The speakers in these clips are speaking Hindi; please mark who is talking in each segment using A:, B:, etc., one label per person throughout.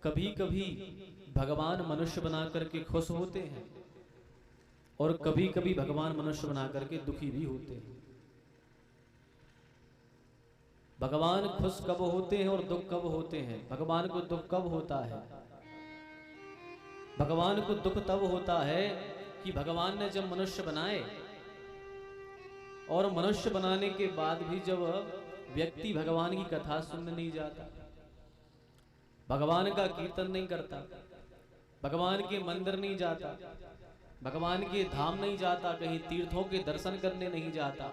A: कभी कभी भगवान मनुष्य बना करके खुश होते हैं और कभी कभी भगवान मनुष्य बना करके दुखी भी होते हैं। भगवान खुश कब होते हैं और दुख कब होते हैं? भगवान को दुख कब होता है? भगवान को दुख तब होता है कि भगवान ने जब मनुष्य बनाए और मनुष्य बनाने के बाद भी जब व्यक्ति भगवान की कथा सुनने नहीं जाता, भगवान का कीर्तन नहीं करता, भगवान के मंदिर नहीं जाता, भगवान के धाम नहीं जाता, कहीं तीर्थों के दर्शन करने नहीं जाता,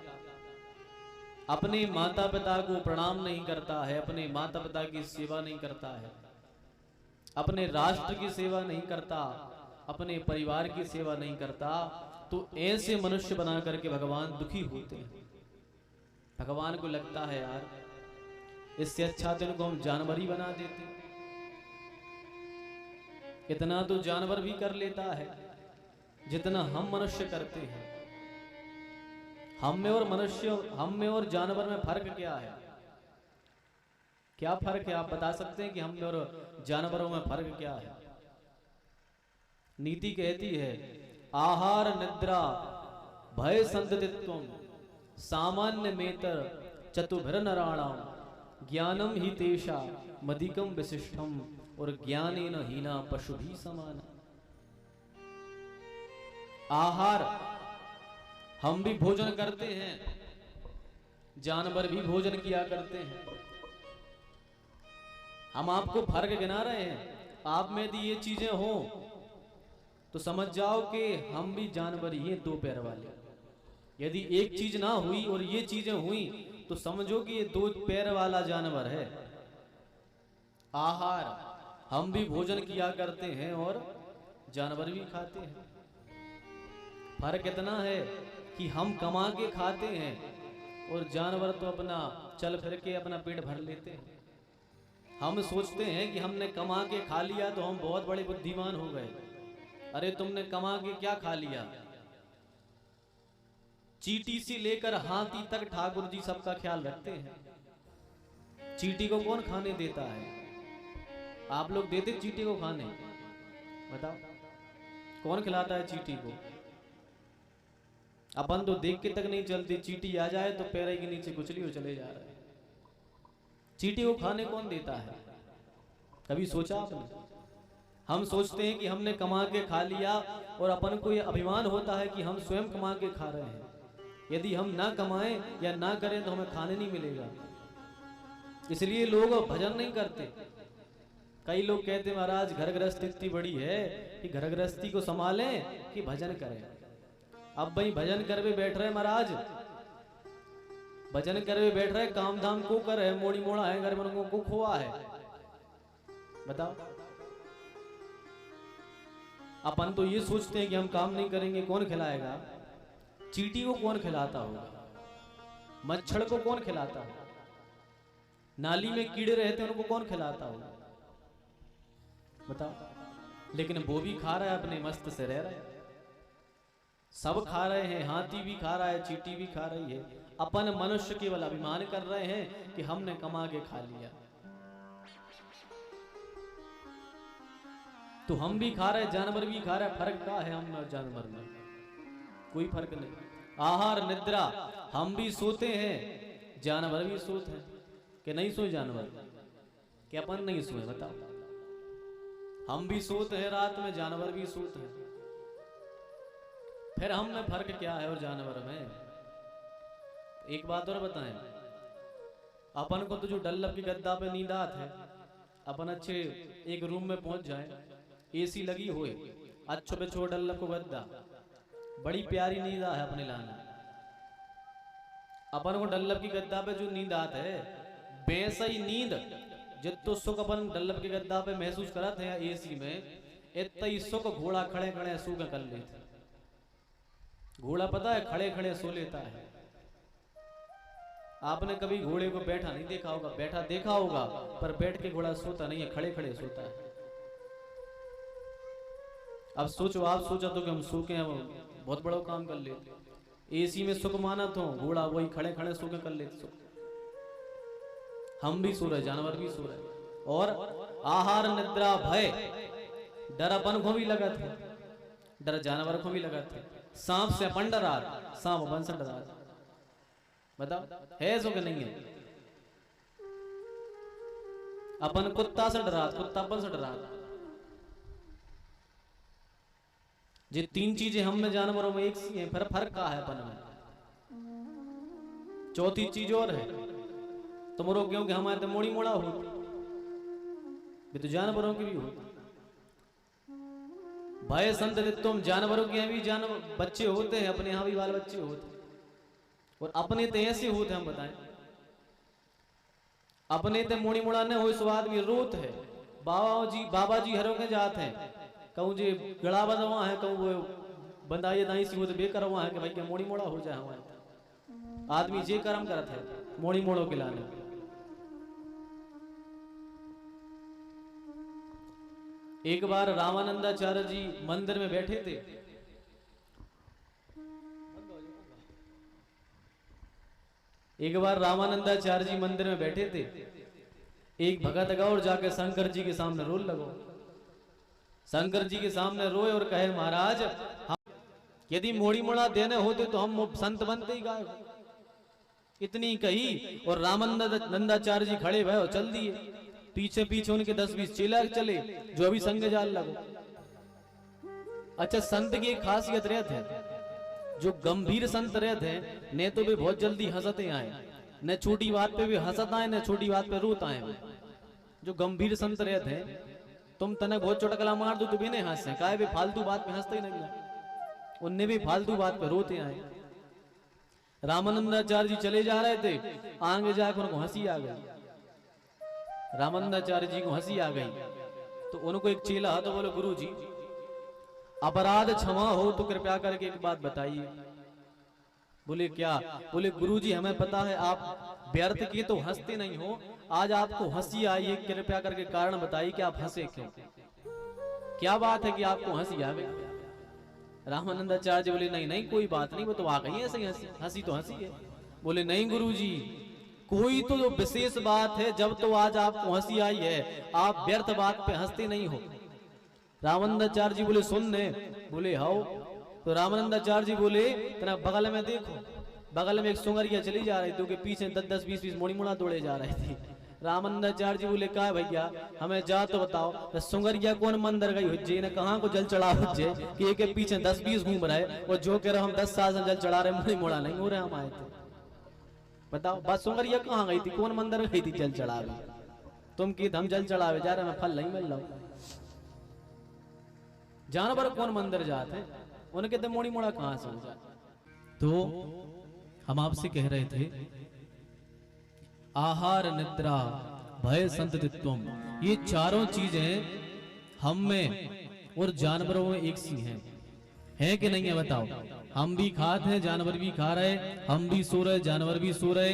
A: अपने माता पिता को प्रणाम नहीं करता है, अपने माता पिता की सेवा नहीं करता है, अपने राष्ट्र की सेवा नहीं करता, अपने परिवार की सेवा नहीं करता, तो ऐसे मनुष्य बना करके भगवान दुखी होते हैं। भगवान को लगता है यार इससे अच्छा तो इनको हम जानवर ही बना देते। इतना तो जानवर भी कर लेता है जितना हम मनुष्य करते हैं। हम में और जानवर में फर्क क्या है? क्या फर्क है? आप बता सकते हैं कि हम में और जानवरों में फर्क क्या है? नीति कहती है आहार निद्रा भय संततित्वम सामान्य मेतर चतुर्भर नराणाम ज्ञानम ही तेषा मदिकम विशिष्टम और ज्ञानेन हीना पशु भी समान। आहार हम भी भोजन करते हैं, जानवर भी भोजन किया करते हैं। हम आपको फर्क गिना रहे हैं। आप में यदि ये चीजें हो तो समझ जाओ कि हम भी जानवर ही हैं, दो पैर वाले। यदि एक चीज ना हुई और ये चीजें हुई तो समझो कि ये दो पैर वाला जानवर है। आहार हम भी भोजन किया करते हैं और जानवर भी खाते हैं। फर्क इतना है कि हम कमा के खाते हैं और जानवर तो अपना चल फिर के अपना पेट भर लेते हैं। हम सोचते हैं कि हमने कमा के खा लिया तो हम बहुत बड़े बुद्धिमान हो गए। अरे तुमने कमा के क्या खा लिया? चींटी से लेकर हाथी तक ठाकुर जी सबका ख्याल रखते हैं। चींटी को कौन खाने देता है? आप लोग देते चींटी को खाने? बताओ कौन खिलाता है चींटी को? अपन तो देख के तक नहीं चलते, चींटी आ जाए तो पैर के नीचे कुचली हो चले जा रहे हैं। चींटी को खाने कौन देता है? कभी सोचा आपने? हम सोचते हैं कि हमने कमा के खा लिया और अपन को ये अभिमान होता है कि हम स्वयं कमा के खा रहे हैं। यदि हम ना कमाएं या ना करें तो हमें खाने नहीं मिलेगा। इसलिए लोग भजन नहीं करते। कई लोग कहते महाराज घर गृहस्थी इतनी बड़ी है कि घर गृहस्थी को संभालें कि भजन करें। अब भाई भजन करवे बैठ रहे महाराज, भजन करवे बैठ रहे, काम धाम को कर है, मोड़ी मोड़ा है, घर में को खोआ है। बताओ अपन तो ये सोचते हैं कि हम काम नहीं करेंगे कौन खिलाएगा? चींटी को कौन खिलाता होगा? मच्छर को कौन खिलाता होगा? नाली में कीड़े रहते हैं उनको कौन खिलाता होगा? बताओ। लेकिन वो भी खा रहा है, अपने मस्त से रह रहा है। सब खा रहे हैं, हाथी भी खा रहा है, चींटी भी खा रही है। अपन मनुष्य केवल अभिमान कर रहे हैं कि हमने कमा के खा लिया। तो हम भी खा रहे, जानवर भी खा रहे, फर्क क्या है हम और जानवर में? कोई फर्क नहीं। आहार निद्रा हम भी सोते हैं, जानवर भी सोते हैं। कि नहीं सोए जानवर? कि अपन नहीं सोए? बताओ। हम भी सोते हैं रात में, जानवर भी सोते हैं। फिर हम में फर्क क्या है और जानवर में? एक बात और बताएं, अपन को तो जो डल्लब की गद्दा पे नींद आती है, अपन अच्छे एक रूम में पहुंच जाए, एसी लगी हुई, अच्छो पे छो डल्लब को गद्दा, बड़ी प्यारी नींद है अपने लाने। अपन को डल्लब की गद्दा पे जो नींद आती है, वैसा ही नींद जितो सुख अपन डल्लब के गद्दा पे महसूस करते हैं एसी में, इतना ही सुख घोड़ा खड़े खड़े सो के कर लेते। घोड़ा पता है खड़े खड़े सो लेता है। आपने कभी घोड़े को बैठा नहीं देखा होगा, बैठा देखा होगा पर बैठ के घोड़ा सोता नहीं है, खड़े खड़े सोता है। अब सोचो, आप सोचा तो कि हम सो के बहुत बड़ा काम कर लेते। एसी में सुख माना तो घोड़ा वही खड़े खड़े सो के कर लेते सुख। हम भी सो रहे, जानवर भी सो रहे। और आहार निद्रा भय, डर अपन को भी लगा था, डर जानवर को भी लगा था। सांप से अपन डरा, सांप अपन से डरा। बताओ है सो कि नहीं है? अपन कुत्ता से डरा, कुत्ता अपन से डरा। ये तीन चीजें हम में जानवरों में एक सी हैं, फिर फर्क का है अपन में। चौथी चीज और है, तुम रो क्योंकि हमारे तो मोड़ी मोड़ा हो, ये तो जानवरों की भी हो। भय संत तुम, जानवरों के यहाँ भी जानवर बच्चे होते हैं, अपने यहाँ भी बाल बच्चे होते हैं, और अपने तो ऐसे होते हम बताएं। अपने ते मोड़ी मुड़ा ने हो स्वाद भी रोत है। बाबा जी हरों के जात हैं, कहूँ जी गड़ा बदवा है, कहूँ वो बंदाई दाई सी हो तो बेकरवा है कि भाई क्या मोड़ी मोड़ा हो जाए हमारे। आदमी जे कर्म करत है मोड़ी मोड़ो के लाने। एक बार रामानंदाचार्य जी मंदिर में बैठे थे। एक बार रामानंदाचार्य जी मंदिर में बैठे थे। एक भगत गया और जाकर शंकर जी के सामने रोल लगो। शंकर जी के सामने रोए और कहे महाराज हम यदि मोड़ी मोड़ा देने होते तो हम संत बनते ही गाय। इतनी कही और रामानंदाचार्य जी खड़े भय और चल दिए। पीछे पीछे उनके 10-20 चेला चले जो अभी संग जाल लगो। अच्छा, संत की एक खासियत रहती है, जो गंभीर संत रहते हैं ने तो वे बहुत जल्दी हंसते आए, न छोटी बात पे भी हंसत आए, न छोटी बात पे रोत आए। जो गंभीर संत रहते हैं, तुम तने बहुत चुटकला मार दो तो भी नहीं हंसे, काहे भी फालतू बात पे हंसते ही नहीं, उनने भी फालतू बात पे रोते आए। रामानंदाचार्य जी चले जा रहे थे, आगे जाकर उनको हंसी आ गई। रामानंदाचार्य जी को हंसी आ गई तो उनको एक चेला तो बोले गुरु जी अपराध क्षमा हो तो कृपया करके एक बात बताइए। बोले क्या? बोले गुरु जी हमें पता है आप व्यर्थ के तो हंसते नहीं हो, आज आपको हंसी आई है, कृपया करके कारण बताइए कि आप हंसे क्यों, क्या बात है कि आपको हंसी आ गई। रामानंदाचार्य जी बोले नहीं नहीं कोई बात नहीं, वो तो आ गई ऐसे ही हंसी तो हंसी है। बोले नहीं गुरु जी कोई तो विशेष बात है, जब तो आज आपको हंसी आई है, आप व्यर्थ बात पे हंसते नहीं हो। रामानंदाचार्य जी बोले सुनने, बोले हाओ। तो रामानंदाचार्य जी बोले तेरा बगल में देखो, बगल में एक सुंगरिया चली जा रही थी, पीछे 10-10 20-20 मोड़ी मुड़ा दौड़े जा रहे थे। रामानंदाचार्य जी बोले का भैया हमें जा तो बताओ, तो सुंगरिया कौन मंदिर गई हुज्जे ने कहाँ को जल चढ़ा हुज्जे कि एक पीछे 10-20 घूम रहे, और जो कह रहे हम 10 साल से जल चढ़ा रहे, मोड़ी मुड़ा नहीं हो रहे हम आए थे। बताओ बस सुंगरिया कहाँ गई थी, कौन मंदिर गई थी जल चढ़ावे? तुम की हम जल चढ़ावे जा रहे, मैं फल नहीं मिल रहा। जानवर कौन मंदिर जाते, उनके तो मोड़ी मोड़ा कहां से हो जाए। तो हम आपसे कह रहे थे आहार निद्रा भय संततित्वम, ये चारों चीजें हम में और जानवरों में एक सी हैं, है कि नहीं है बताओ? हम भी खाते हैं, जानवर भी खा रहे, हम भी सो रहे, जानवर भी सो रहे,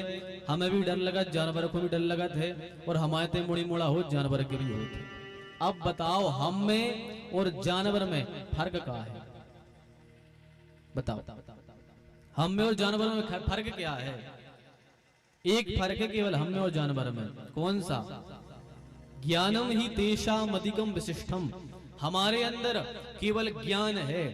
A: हमें भी डर लगा, जानवर को भी डर लगा थे, और हमारे ते मुड़ी मुड़ा हो जानवर के भी होते। अब बताओ हम में और जानवर में फर्क क्या है? बताओ हम में और जानवर में फर्क क्या है? एक फर्क है केवल हम में और जानवर में, कौन सा? ज्ञानम ही तेषाम अधिकम विशिष्टम, हमारे अंदर केवल ज्ञान है,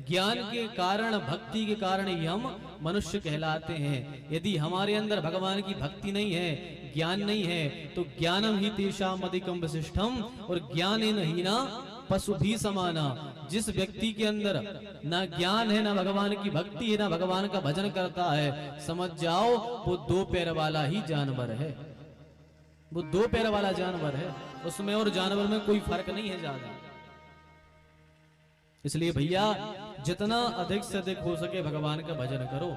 A: ज्ञान के कारण भक्ति के कारण ही हम मनुष्य कहलाते हैं। यदि हमारे अंदर भगवान की भक्ति नहीं है, ज्ञान नहीं है, तो ज्ञानम ही तेषाम अधिकम विशिष्टम, और ज्ञान ही ना पशु भी समाना। जिस व्यक्ति के अंदर ना ज्ञान है, ना भगवान की भक्ति है, ना भगवान का भजन करता है, समझ जाओ वो 2 पैर वाला ही जानवर है, वो 2 पैर वाला जानवर है, उसमें और जानवर में कोई फर्क नहीं है ज्यादा। इसलिए भैया जितना अधिक से अधिक हो सके भगवान का भजन करो,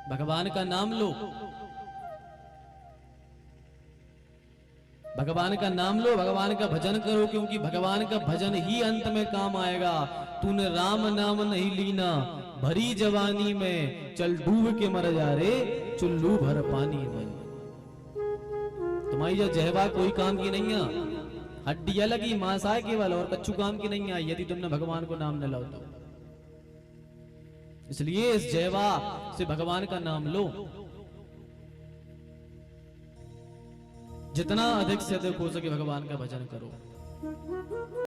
A: भगवान का नाम लो, भगवान का नाम लो, भगवान का भजन करो, क्योंकि भगवान का भजन ही अंत में काम आएगा। तूने राम नाम नहीं लीना, भरी जवानी में चल डूब के मर जा रे चुल्लू भर पानी में। तुम्हारी यह जहवा कोई काम की नहीं है, हड्डियां लगी मांस आए केवल, और कच्चू काम की नहीं आई यदि तुमने भगवान को नाम न लो तो। इसलिए इस जयवा से भगवान का नाम लो। जितना अधिक से अधिक हो सके भगवान का भजन करो।